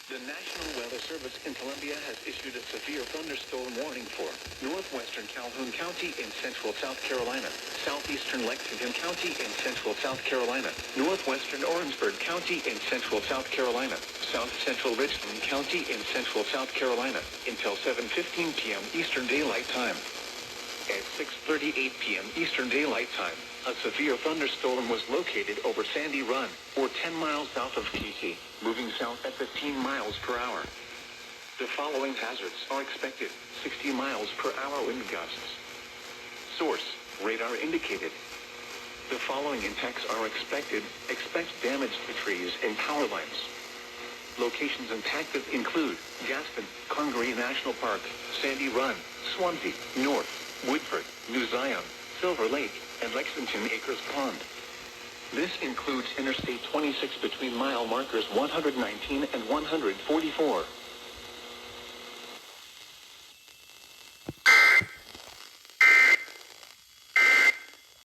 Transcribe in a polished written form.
The National Weather Service in Columbia has issued a severe thunderstorm warning for northwestern Calhoun County in central South Carolina, southeastern Lexington County in central South Carolina, northwestern Orangeburg County in central South Carolina, south central Richland County in central South Carolina, until 7:15 p.m. Eastern Daylight Time. At 6:38 p.m. Eastern Daylight Time, a severe thunderstorm was located over Sandy Run, or 10 miles south of TC, moving south at 15 miles per hour. The following hazards are expected: 60 miles per hour wind gusts. Source: radar indicated. The following impacts are expected. Expect damage to trees and power lines. Locations impacted include Gaston, Congaree National Park, Sandy Run, Swansea, North, Woodford, New Zion, Silver Lake, and Lexington Acres Pond. This includes Interstate 26 between mile markers 119 and 144.